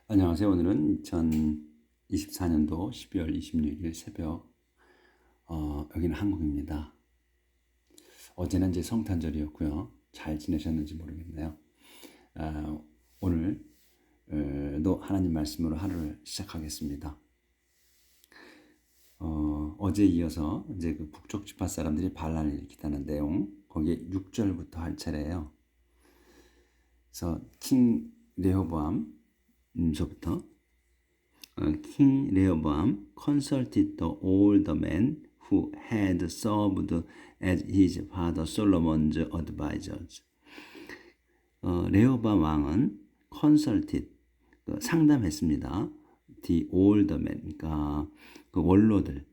안녕하세요. 오늘은 2024년도 12월 26일 새벽, 여기는 한국입니다. 어제는 이제 성탄절이었고요. 잘 지내셨는지 모르겠네요. 오늘도 하나님 말씀으로 하루를 시작하겠습니다. 어제 이어서 이제 그 북쪽 지파 사람들이 반란을 일으켰다는 내용, 거기에 6절부터 할 차례예요. 그래서 킹 레호보암서부터 King Rehoboam consulted all the men who had served as his father Solomon's advisors. 레호보암 왕은 consulted, 상담했습니다. The older men, 그러니까 그 원로들,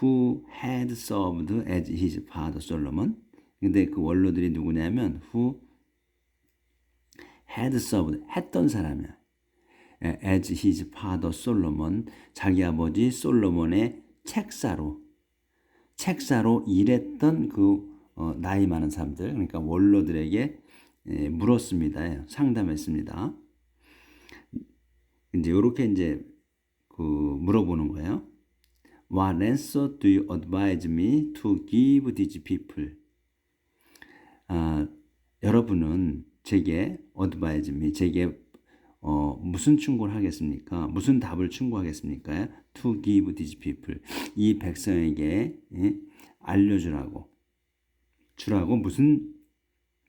who had served as his father Solomon. 근데 그 원로들이 누구냐면 who had served, 했던 사람이야. as his father Solomon, 자기 아버지 솔로몬의 책사로 일했던 나이 많은 사람들, 그러니까 원로들에게 물었습니다. 상담했습니다. 이제 이렇게 이제 물어보는 거예요. What answer do you advise me to give these people? 여러분은 제게 advise me, 제게 무슨 충고를 하겠습니까? 무슨 답을 충고하겠습니까? To give these people. 이 백성에게 알려주라고. 무슨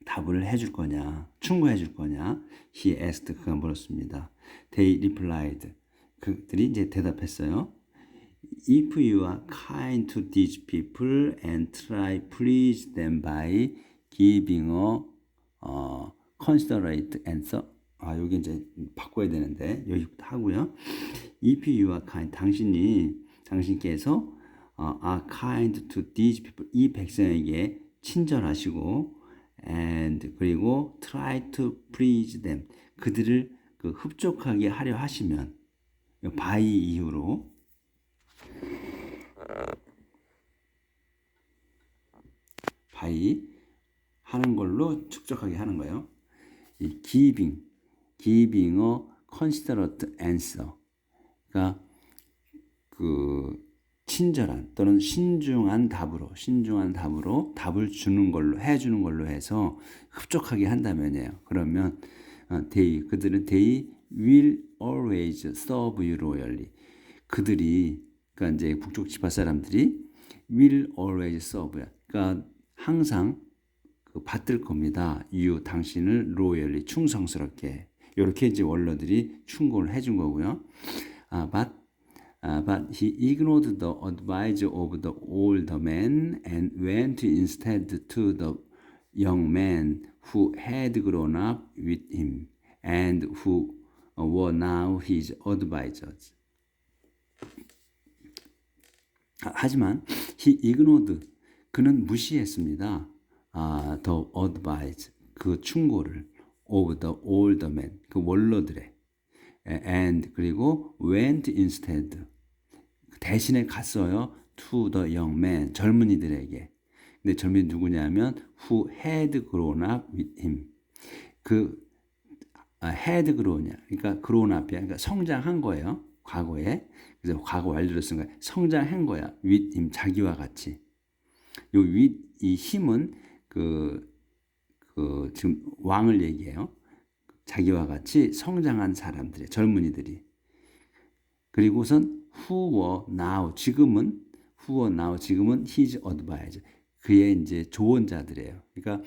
답을 해줄 거냐? 충고해 줄 거냐? He asked. 그가 물었습니다. They replied. 그들이 이제 대답했어요. If you are kind to these people and try please them by giving a considerate answer. 여기 이제 바꿔야 되는데 여기부터 하고요. If you are kind, 당신께서 are kind to these people, 이 백성에게 친절하시고, and 그리고 try to please them, 그들을 흡족하게 하려 하시면, by 이후로 by 하는 걸로 축적하게 하는 거예요. 이 giving a considerate answer. 그러니까 친절한 또는 신중한 답으로 답을 주는 걸로 해주는 걸로 해서 흡족하게 한다면이에요. 그러면 그들은 they will always serve you loyally. 그러니까 이제 북쪽 지파 사람들이 will always serve. 그러니까 항상 받들 겁니다. 당신을 loyally, 충성스럽게. 이렇게 이제 원로들이 충고를 해준 거고요. But he ignored the advice of the older man and went instead to the young men who had grown up with him and who were now his advisors. 하지만 he ignored, 그는 무시했습니다. the advice, 그 충고를 of the older men, 그 원로들의, and 그리고 went instead, 대신에 갔어요. to the young men, 젊은이들에게. 근데 젊은이 누구냐면 who had grown up with him. had grown이야. 그러니까 grown up이야. 그러니까 성장한 거예요. 과거에. 그래서 과거 완료로 쓴 거야. 성장한 거야. with him, 자기와 같이. 요 with, 이 힘은 지금 왕을 얘기해요. 자기와 같이 성장한 사람들이, 젊은이들이. 그리고선 who were now, 지금은 his advisor, 그의 이제 조언자들이에요. 그러니까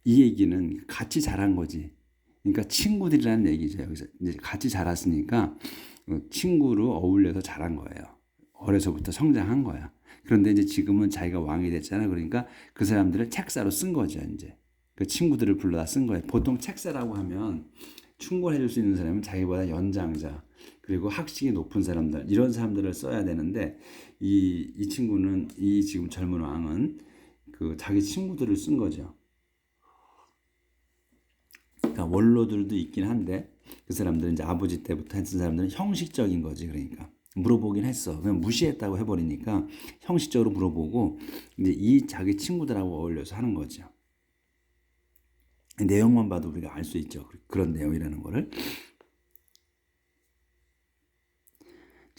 이 얘기는 같이 자란 거지. 그러니까 친구들이라는 얘기죠. 여기서 이제 같이 자랐으니까 친구로 어울려서 자란 거예요. 어려서부터 성장한 거야. 그런데 이제 지금은 자기가 왕이 됐잖아. 그러니까 그 사람들을 책사로 쓴 거죠. 이제 그 친구들을 불러다 쓴 거예요. 보통 책사라고 하면 충고를 해줄 수 있는 사람은 자기보다 연장자, 그리고 학식이 높은 사람들, 이런 사람들을 써야 되는데 이 친구는, 이 지금 젊은 왕은 자기 친구들을 쓴 거죠. 그러니까 원로들도 있긴 한데 그 사람들은 이제 아버지 때부터 했던 사람들은 형식적인 거지. 그러니까 물어보긴 했어. 그냥 무시했다고 해버리니까 형식적으로 물어보고 이제 이 자기 친구들하고 어울려서 하는 거죠. 내용만 봐도 우리가 알 수 있죠. 그런 내용이라는 거를.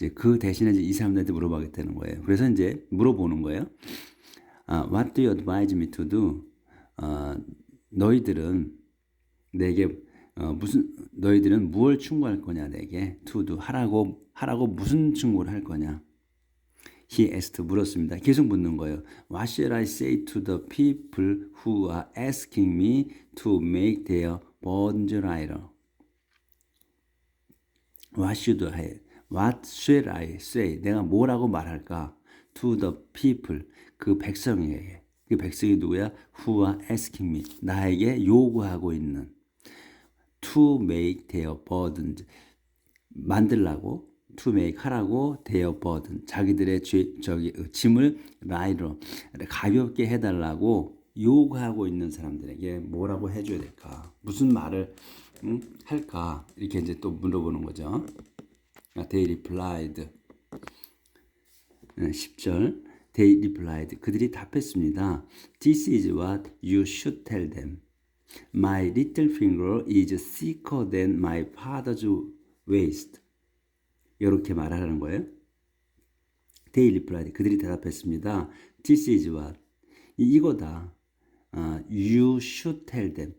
이제 그 대신에 이제 이 사람들한테 물어보겠다는 거예요. 그래서 이제 물어보는 거예요. What do you advise me to do? 너희들은 내게 너희들은 무엇을 충고할 거냐 내게 to do 하라고 무슨 충고를 할 거냐? He asked 물었습니다. 계속 묻는 거예요. What should I say to the people who are asking me to make their burdens lighter? What should I say? 내가 뭐라고 말할까? To the people 그 백성에게. 그 백성이 누구야? Who are asking me 나에게 요구하고 있는 to make their burdens 만들라고 to make 하라고 their burden 자기들의 짐을 lighter 가볍게 해달라고 요구하고 있는 사람들에게 뭐라고 해줘야 될까? 무슨 말을 할까? 이렇게 이제 또 물어보는 거죠. They replied 10절 They replied 그들이 답했습니다. This is what you should tell them. My little finger is thicker than my father's waist. 이렇게 말하는 거예요. They replied 그들이 대답했습니다. This is what 이거다. You should tell them.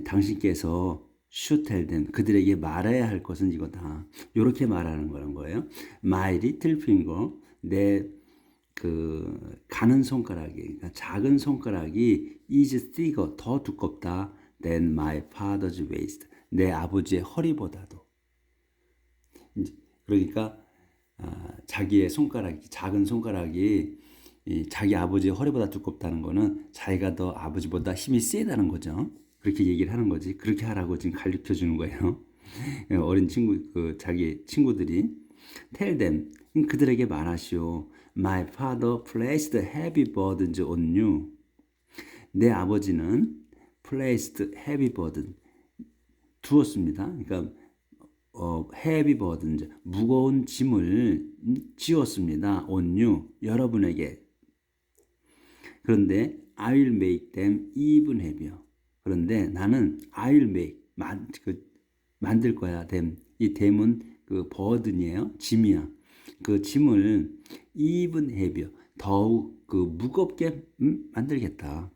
당신께서 should tell them. 그들에게 말해야 할 것은 이거다. 이렇게 말하는 거예요. My little finger 내 가는 손가락이 그러니까 작은 손가락이 is thicker 더 두껍다 than my father's waist 내 아버지의 허리보다도 그러니까 자기의 손가락이 작은 손가락이 자기 아버지의 허리보다 두껍다는 거는 자기가 더 아버지보다 힘이 세다는 거죠. 그렇게 얘기를 하는 거지. 그렇게 하라고 지금 가르쳐 주는 거예요. 어린 친구 자기 친구들이 tell them 그들에게 말하시오. My father placed heavy burdens on you. 내 아버지는 placed heavy burden 두었습니다. 그러니까 heavy burdens 무거운 짐을 지었습니다. on you 여러분에게. 그런데 I will make them even heavier. 그런데 나는 I will make 만들 거야. them 이 them은 그 burden이에요. 짐이야. 그 짐을 even heavier 더욱 무겁게 만들겠다.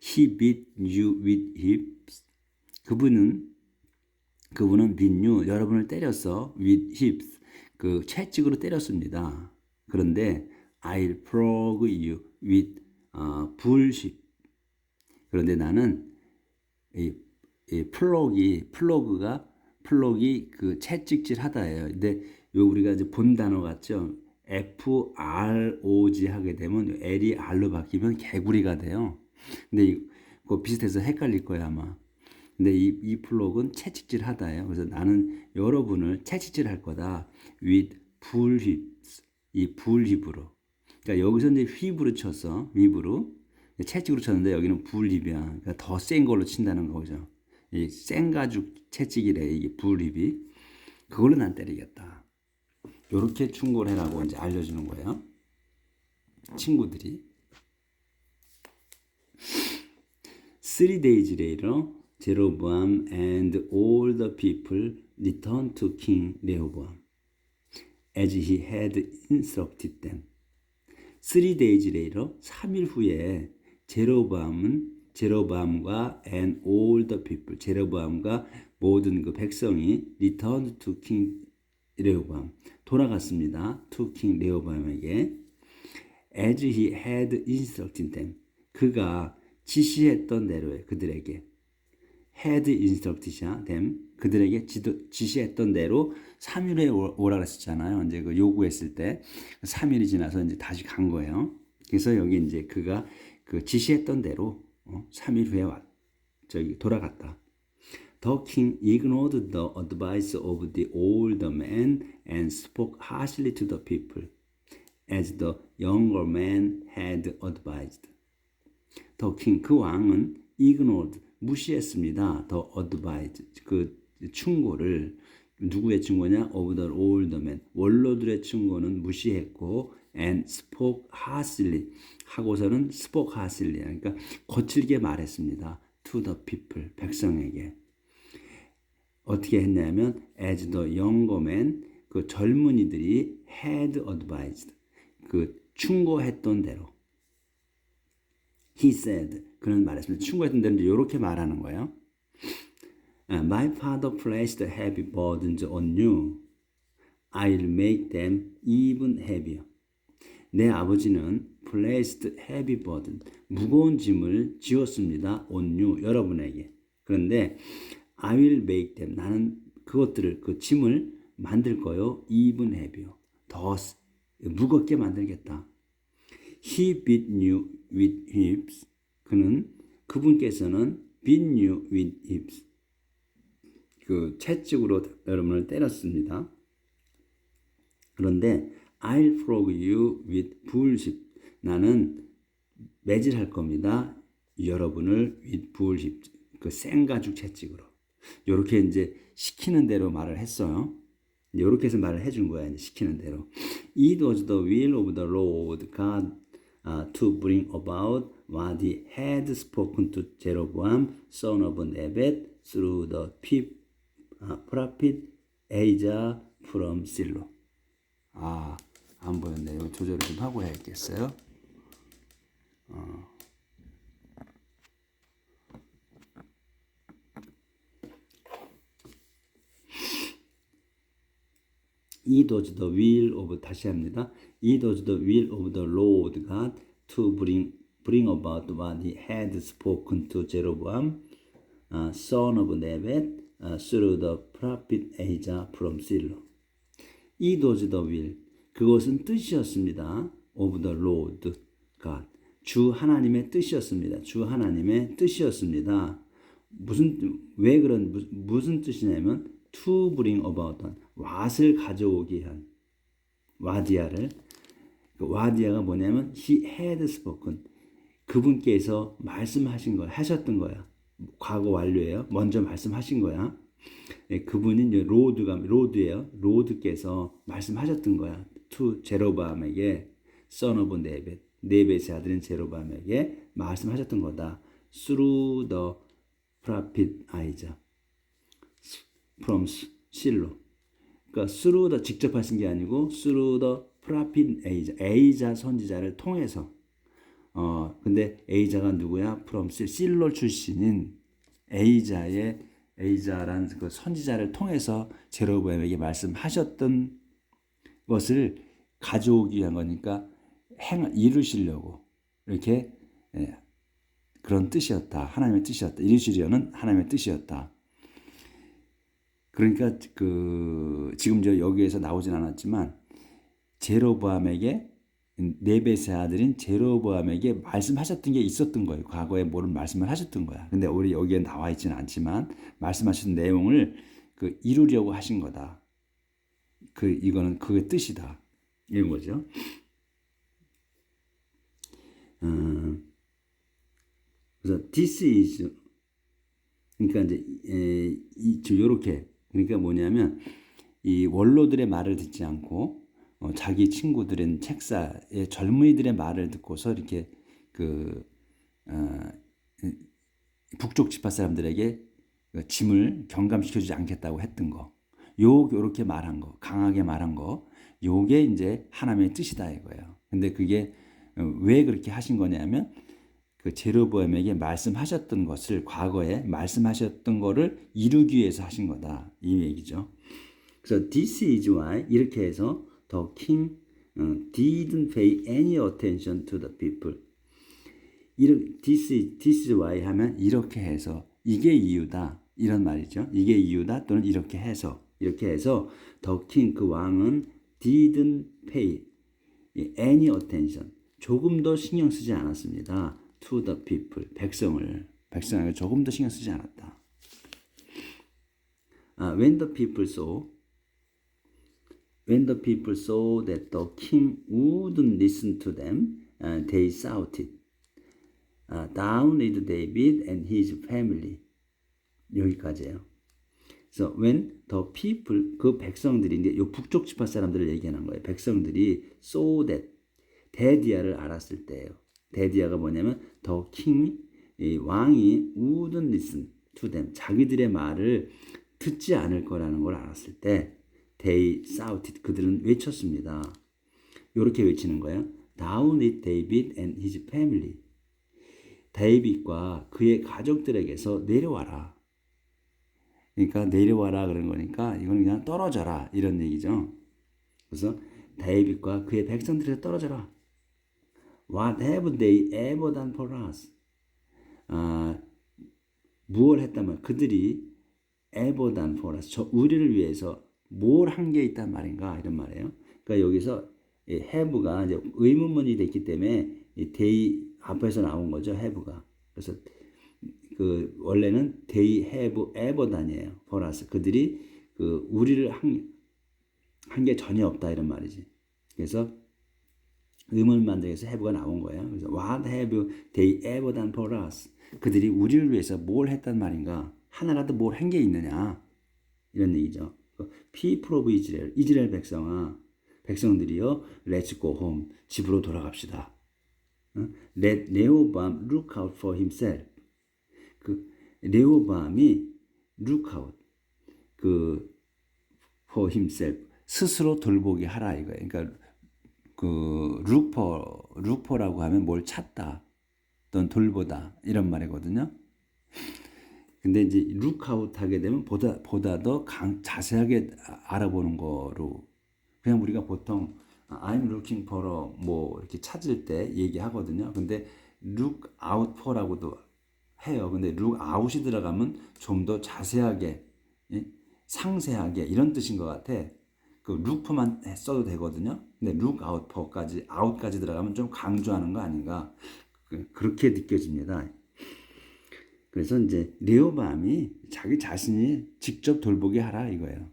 He beat you with hips. 그분은 beat you 여러분을 때렸어. with hips 채찍으로 때렸습니다. 그런데 I'll flog you with bullshit. 그런데 나는 플로기 채찍질 하다예요. 근데 우리가 이제 본 단어 같죠? FROG 하게 되면 L이 R로 바뀌면 개구리가 돼요. 근데 그거 비슷해서 헷갈릴 거야 아마. 근데 이 플로그는 채찍질 하다예요. 그래서 나는 여러분을 채찍질 할 거다. with bull whips. 이 bull whip으로. 그러니까 여기서 이제 휘브로 쳤어. 휘브로. 채찍으로 쳤는데 여기는 bull whip이야. 그러니까 더 센 걸로 친다는 거죠. 이 센 가죽 채찍이래. 이게 bull whip이. 그걸로 난 때리겠다. 요렇게 충고를 해라고 이제 알려주는 거예요. 친구들이. 3 days later, Jeroboam and all the people returned to King Rehoboam, as he had instructed them. 3 days later, 3일 후에 제로보암과 and all the people, 제로보암과 모든 그 백성이 returned to King Rehoboam, 돌아갔습니다. to King Rehoboam에게. as he had instructed them, 그가 지시했던 대로에 그들에게 had instructed them, 그들에게 지시했던 대로 3일에 오라 그랬었잖아요. 이제 그 요구했을 때 3일이 지나서 이제 다시 간 거예요. 그래서 여기 이제 그가 그 지시했던 대로 3일 후에 돌아갔다. The king ignored the advice of the older man and spoke harshly to the people, as the younger man had advised. The king, 그 왕은 ignored, 무시했습니다. The advice, 그 충고를. 누구의 충고냐? Of the older man. 원로들의 충고는 무시했고, and spoke harshly. 하고서는 spoke harshly. 그러니까 거칠게 말했습니다. To the people, 백성에게. 어떻게 했냐면 as the younger man, 그 젊은이들이 had advised 그 충고했던 대로 he said 그는 말했습니다. 충고했던 대로 이렇게 말하는 거예요. My father placed heavy burdens on you. I'll make them even heavier. 내 아버지는 placed heavy burden, 무거운 짐을 지었습니다. on you, 여러분에게. 그런데 I will make them, 나는 그것들을, 그 짐을 만들 거요. even heavier, 더 무겁게 만들겠다. He beat you with whips. 그분께서는 beat you with whips. 그 채찍으로 여러분을 때렸습니다. 그런데 I'll flog you with bullshit. 나는 매질할 겁니다. 여러분을 with bullshit. 그 생가죽 채찍으로. 요렇게 이제 시키는 대로 말을 했어요. 요렇게 해서 말을 해준 거야. 이제 시키는 대로. It was the will of the Lord God to bring about what he had spoken to Jeroboam, son of Nebat, through the prophet Ahijah from Shiloh. 안 보였네. 이거 조절을 좀 하고 해야겠어요. It was the will of, 다시 합니다. It was the will of the Lord God to bring about what he had spoken to Jeroboam, son of Nebat, through the prophet Ahijah from Shiloh. It was the will. 그것은 뜻이었습니다. Of the Lord God. 주 하나님의 뜻이었습니다. 주 하나님의 뜻이었습니다. 무슨 뜻이냐면 to bring about what을 가져오게 한 와디아를. 그 와디아가 뭐냐면 he had spoken. 그분께서 말씀하신 거야. 하셨던 거야. 과거 완료예요. 먼저 말씀하신 거야. 네, 그분이 이제 로드예요. 로드께서 말씀하셨던 거야. to 제로밤에게 son of 네벳, 네벳의 아들인 제로밤에게 말씀하셨던 거다. through the prophet Ahijah from Shiloh. 그러니까 through the 직접 하신 게 아니고 through the prophet Ahijah, 에이자 선지자를 통해서. 근데 에이자가 누구야? from 실로 출신인 에이자란 그 선지자를 통해서 제로보암에게 말씀하셨던 것을 가져오기 위한 거니까 이루시려고 이렇게 그런 뜻이었다. 하나님의 뜻이었다. 이루시려는 하나님의 뜻이었다. 그러니까 지금 여기에서 나오진 않았지만 제로보암에게 네벳의 아들인 제로보암에게 말씀하셨던 게 있었던 거예요. 과거에 뭐를 말씀을 하셨던 거야. 근데 우리 여기에 나와 있지는 않지만 말씀하신 내용을 이루려고 하신 거다. 이거는 그의 뜻이다. 이런 거죠. 그래서 this is 그러니까 이제 요렇게 그러니까 뭐냐면 이 원로들의 말을 듣지 않고 자기 친구들인 책사의 젊은이들의 말을 듣고서 이렇게 북쪽 지파 사람들에게 짐을 경감시켜주지 않겠다고 했던 거, 요렇게 말한 거, 강하게 말한 거, 요게 이제 하나님의 뜻이다 이거예요. 근데 그게 왜 그렇게 하신 거냐면 그 제로보암에게 말씀하셨던 것을 과거에 말씀하셨던 거를 이루기 위해서 하신 거다 이 얘기죠. 그래서 this is why 이렇게 해서 the king didn't pay any attention to the people. This is why 하면 이렇게 해서 이게 이유다 이런 말이죠. 이게 이유다 또는 이렇게 해서 the king 그 왕은 didn't pay any attention 조금도 신경 쓰지 않았습니다. to the people 백성을 조금도 신경 쓰지 않았다. When the people saw that the king wouldn't listen to them, they shouted, "Down with David and his family." 여기까지예요. 그래서 when the people, 그 백성들이 이제 요 북쪽 지파 사람들을 얘기하는 거예요. 백성들이 saw that, 데디아를 알았을 때예요. 데디아가 뭐냐면 the king, 왕이 wouldn't listen to them, 자기들의 말을 듣지 않을 거라는 걸 알았을 때 they shouted. 그들은 외쳤습니다. 이렇게 외치는 거예요. Down with David and his family. 다윗과 그의 가족들에게서 내려와라. 그러니까 내려와라 그런 거니까 이건 그냥 떨어져라 이런 얘기죠. 그래서 다윗과 그의 백성들에서 떨어져라. What have they ever done for us? 무엇을 했다면 그들이 ever done for us. 우리를 위해서 뭘 한 게 있단 말인가 이런 말이에요. 그러니까 여기서 have가 이제 의문문이 됐기 때문에 they 앞에서 나온 거죠. have가. 그래서 그 원래는 they have ever done이에요. for us. 그들이 그 우리를 한 게 전혀 없다 이런 말이지. 그래서 의문을 만들기 위해서 have가 나온 거예요. 그래서 what have they ever done for us? 그들이 우리를 위해서 뭘 했단 말인가? 하나라도 뭘 한 게 있느냐? 이런 얘기죠. people of Israel, 이스라엘 백성들이요, let's go home, 집으로 돌아갑시다. Let Rehoboam look out for himself. 그 레호보암이 look out, for himself, 스스로 돌보게 하라 이거예요. 그러니까 그 lookfor라고 하면 뭘 찾다, 또는 돌보다 이런 말이거든요. 근데 이제 룩아웃 하게 되면 보다 더 자세하게 알아보는 거로, 그냥 우리가 보통 I'm looking for a 뭐 이렇게 찾을 때 얘기하거든요. 근데 look out for라고도 해요. 근데 look out이 들어가면 좀 더 자세하게, 상세하게 이런 뜻인 것 같아. 그 look for만 써도 되거든요. 근데 look out for까지, out까지 들어가면 좀 강조하는 거 아닌가, 그렇게 느껴집니다. 그래서 이제 레호보암이 자기 자신이 직접 돌보게 하라 이거예요.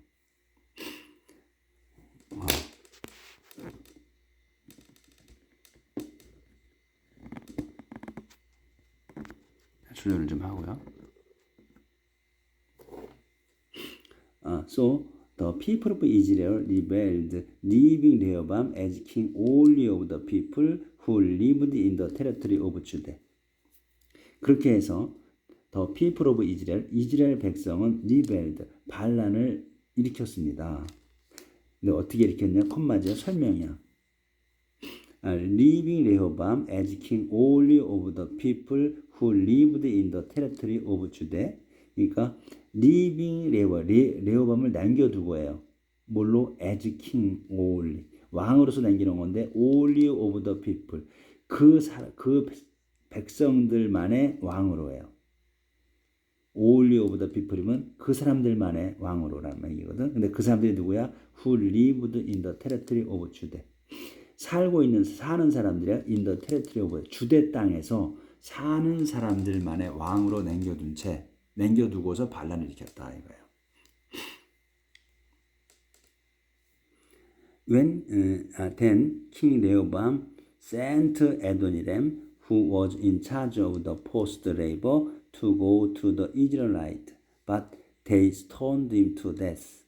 출연을 좀 하고요. So the people of Israel rebelled, leaving Rehoboam as king only of the people who lived in the territory of Judah. 그렇게 해서 The people of Israel, 이스라엘 백성은 rebelled, 반란을 일으켰습니다. 근데 어떻게 일으켰냐? 콤마죠. 설명이야. Leaving Rehoboam as king only of the people who lived in the territory of Judah. 그러니까 leaving 레호밤을 남겨두고예요. 뭘로? as king only. 왕으로서 남기는 건데 only of the people. 그 백성들만의 왕으로 해요. only of the people이면 그 사람들만의 왕으로라는 얘기거든. 근데 그 사람들이 누구야? who lived in the territory of Judah. 사는 사람들이야. in the territory of 주대 땅에서 사는 사람들만의 왕으로 남겨두고서 반란을 일으켰다 이거예요. Then King Rehoboam sent Adoniram, who was in charge of the forced labor, to go to the Israelites, but they stoned him to death.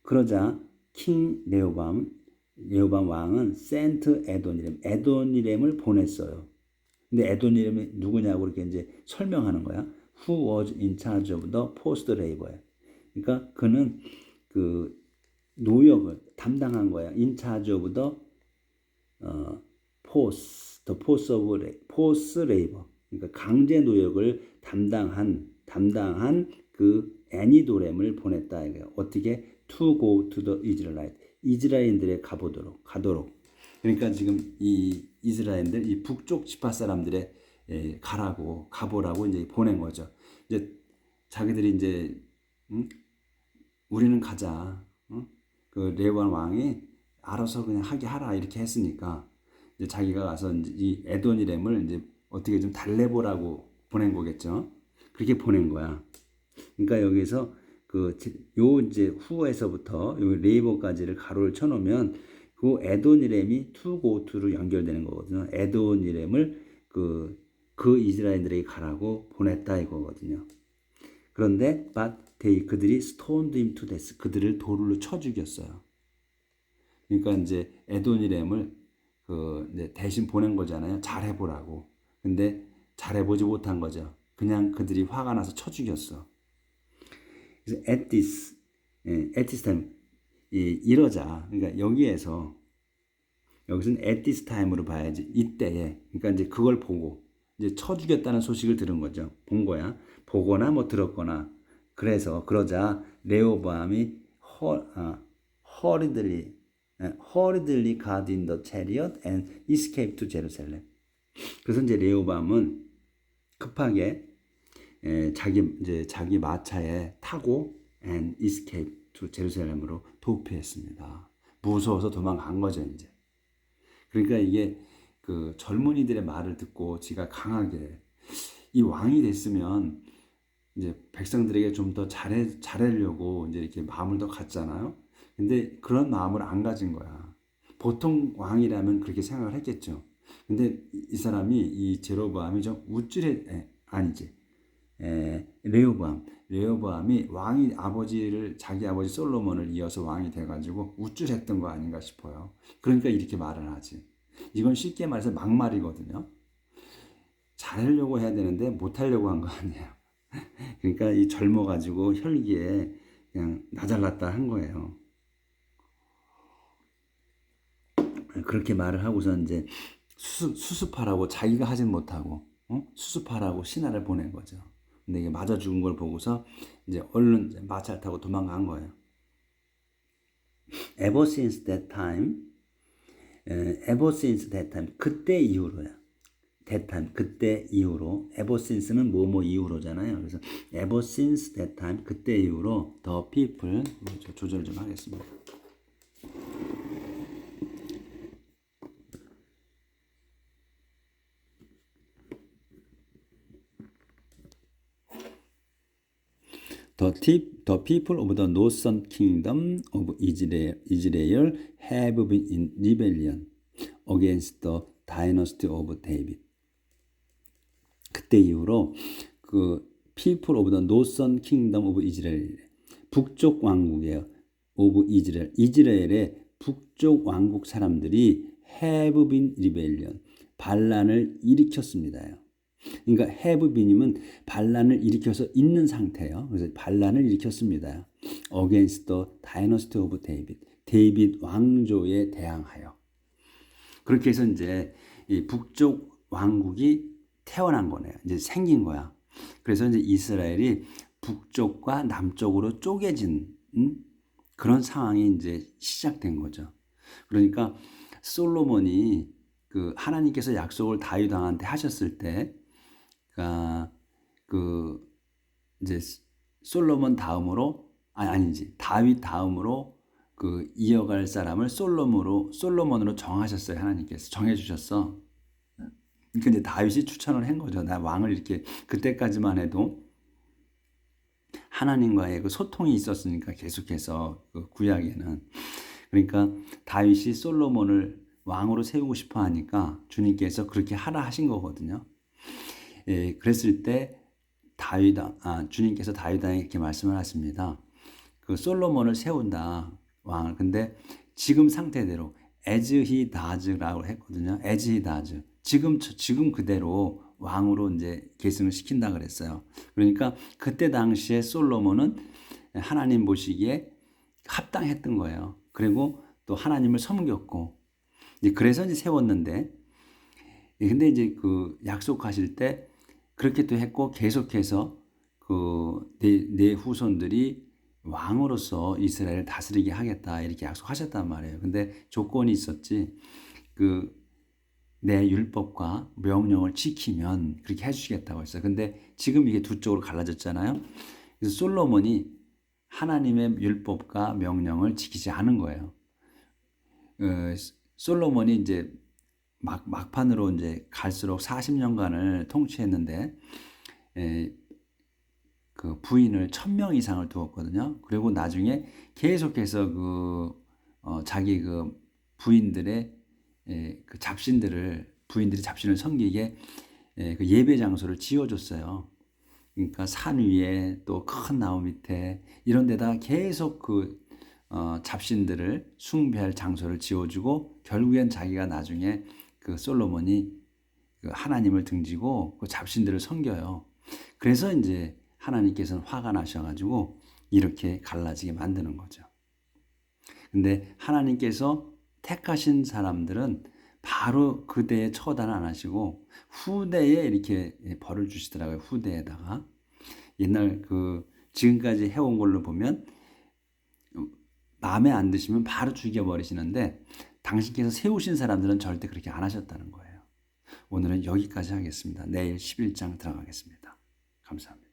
그러자 킹 레호밤 왕은 sent 에도니램을 보냈어요. 근데 에도니램이 누구냐고 이렇게 이제 설명하는 거야. Who was in charge of the forced labor. 그러니까 그는 그 노역을 담당한 거야. In charge of the forced labor. 그러니까 강제 노역을 담당한 그 애니도렘을 보냈다 이거예요. 어떻게? To go to the Israelites. 이스라엘인들에 가도록. 그러니까 지금 이 이스라엘인들, 이 북쪽 지파 사람들의 가보라고 이제 보낸 거죠. 이제 자기들이 이제 우리는 가자. 그 레호보암 왕이 알아서 그냥 하게 하라 이렇게 했으니까 이제 자기가 가서 이 에도니렘을 이제 어떻게 좀 달래보라고 보낸 거겠죠. 그렇게 보낸 거야. 그러니까 여기서 요 이제 후에서부터 요 레이버까지를 가로를 쳐놓으면 그 에도니렘이 to go to로 연결되는 거거든요. 에도니렘을 그 이스라엘들에게 가라고 보냈다 이거거든요. 그런데 그들이 stoned him to death. 그들을 돌로 쳐 죽였어요. 그러니까 이제 에도니렘을 이제 대신 보낸 거잖아요. 잘해보라고. 근데 잘해보지 못한 거죠. 그냥 그들이 화가 나서 쳐 죽였어. 그래서 at this, at this time 이러자. 그러니까 여기서는 at this time으로 봐야지. 이때에. 그러니까 이제 그걸 보고 이제 쳐 죽였다는 소식을 들은 거죠. 본 거야. 보거나 뭐 들었거나. 그래서 그러자 레호보암이 hurriedly got in the chariot and escaped to Jerusalem. 그래서 이제 레호보암은 급하게 자기 마차에 타고 and escape to 제루살렘으로 도피했습니다. 무서워서 도망간 거죠, 이제. 그러니까 이게 그 젊은이들의 말을 듣고 지가 강하게 이 왕이 됐으면 이제 백성들에게 좀 더 잘하려고 이제 이렇게 마음을 더 갖잖아요. 근데 그런 마음을 안 가진 거야. 보통 왕이라면 그렇게 생각을 했겠죠. 근데 이 사람이 이 제로보암이 좀 레호보암이 왕이 자기 아버지 솔로몬을 이어서 왕이 돼가지고 우쭐했던 거 아닌가 싶어요. 그러니까 이렇게 말을 하지. 이건 쉽게 말해서 막말이거든요. 잘하려고 해야 되는데 못하려고 한 거 아니에요. 그러니까 이 젊어가지고 혈기에 그냥 나 잘났다 한 거예요. 그렇게 말을 하고서 이제 수습하라고 자기가 하진 못하고 수습하라고 신하를 보낸 거죠. 근데 이게 맞아 죽은 걸 보고서 이제 얼른 마차를 타고 도망간 거예요. Ever since that time, 그때 이후로야. that time, 그때 이후로. ever since는 뭐뭐 이후로잖아요. 그래서 ever since that time, 그때 이후로 the people, 조절 좀 하겠습니다. The people of the northern kingdom of Israel have been in rebellion against the dynasty of David. 그때 이후로 그 people of the northern kingdom of Israel, 북쪽 왕국이에요. of Israel, 이스라엘의 북쪽 왕국 사람들이 have been rebellion, 반란을 일으켰습니다. 그러니까 have been이면 반란을 일으켜서 있는 상태예요. 그래서 반란을 일으켰습니다. Against the dynasty of David, 데이빗 왕조에 대항하여. 그렇게 해서 이제 이 북쪽 왕국이 태어난 거네요. 이제 생긴 거야. 그래서 이제 이스라엘이 북쪽과 남쪽으로 쪼개진 그런 상황이 이제 시작된 거죠. 그러니까 솔로몬이 그 하나님께서 약속을 다윗 왕한테 하셨을 때, 그 이제 솔로몬 다음으로 다윗 다음으로 그 이어갈 사람을 솔로몬으로 정하셨어요. 하나님께서 정해주셨어. 근데 다윗이 추천을 한 거죠. 나 왕을 이렇게 그때까지만 해도 하나님과의 그 소통이 있었으니까 계속해서 그 구약에는. 그러니까 다윗이 솔로몬을 왕으로 세우고 싶어 하니까 주님께서 그렇게 하라 하신 거거든요. 그랬을 때 주님께서 다윗에게 이렇게 말씀을 하십니다. 그 솔로몬을 세운다, 왕을. 근데 지금 상태대로 as he does라고 했거든요. as he does. 지금 그대로 왕으로 이제 계승을 시킨다 그랬어요. 그러니까 그때 당시에 솔로몬은 하나님 보시기에 합당했던 거예요. 그리고 또 하나님을 섬겼고, 그래서 이제 세웠는데, 근데 이제 그 약속하실 때 그렇게 또 했고, 계속해서 그 내 후손들이 왕으로서 이스라엘을 다스리게 하겠다 이렇게 약속하셨단 말이에요. 근데 조건이 있었지. 내 율법과 명령을 지키면 그렇게 해주시겠다고 했어요. 근데 지금 이게 두 쪽으로 갈라졌잖아요. 그래서 솔로몬이 하나님의 율법과 명령을 지키지 않은 거예요. 솔로몬이 이제 막판으로 이제 갈수록 40년간을 통치했는데, 그 부인을 1000명 이상을 두었거든요. 그리고 나중에 계속해서 자기 그 부인들의 그 부인들이 잡신을 섬기게 그 예배 장소를 지어줬어요. 그러니까 산 위에 또 큰 나무 밑에 이런 데다가 계속 잡신들을 숭배할 장소를 지어주고, 결국엔 자기가 나중에 그 솔로몬이 그 하나님을 등지고 그 잡신들을 섬겨요. 그래서 이제 하나님께서는 화가 나셔가지고 이렇게 갈라지게 만드는 거죠. 근데 하나님께서 택하신 사람들은 바로 그대에 처단 안 하시고 후대에 이렇게 벌을 주시더라고요. 후대에다가. 옛날 지금까지 해온 걸로 보면 마음에 안 드시면 바로 죽여버리시는데 당신께서 세우신 사람들은 절대 그렇게 안 하셨다는 거예요. 오늘은 여기까지 하겠습니다. 내일 11장 들어가겠습니다. 감사합니다.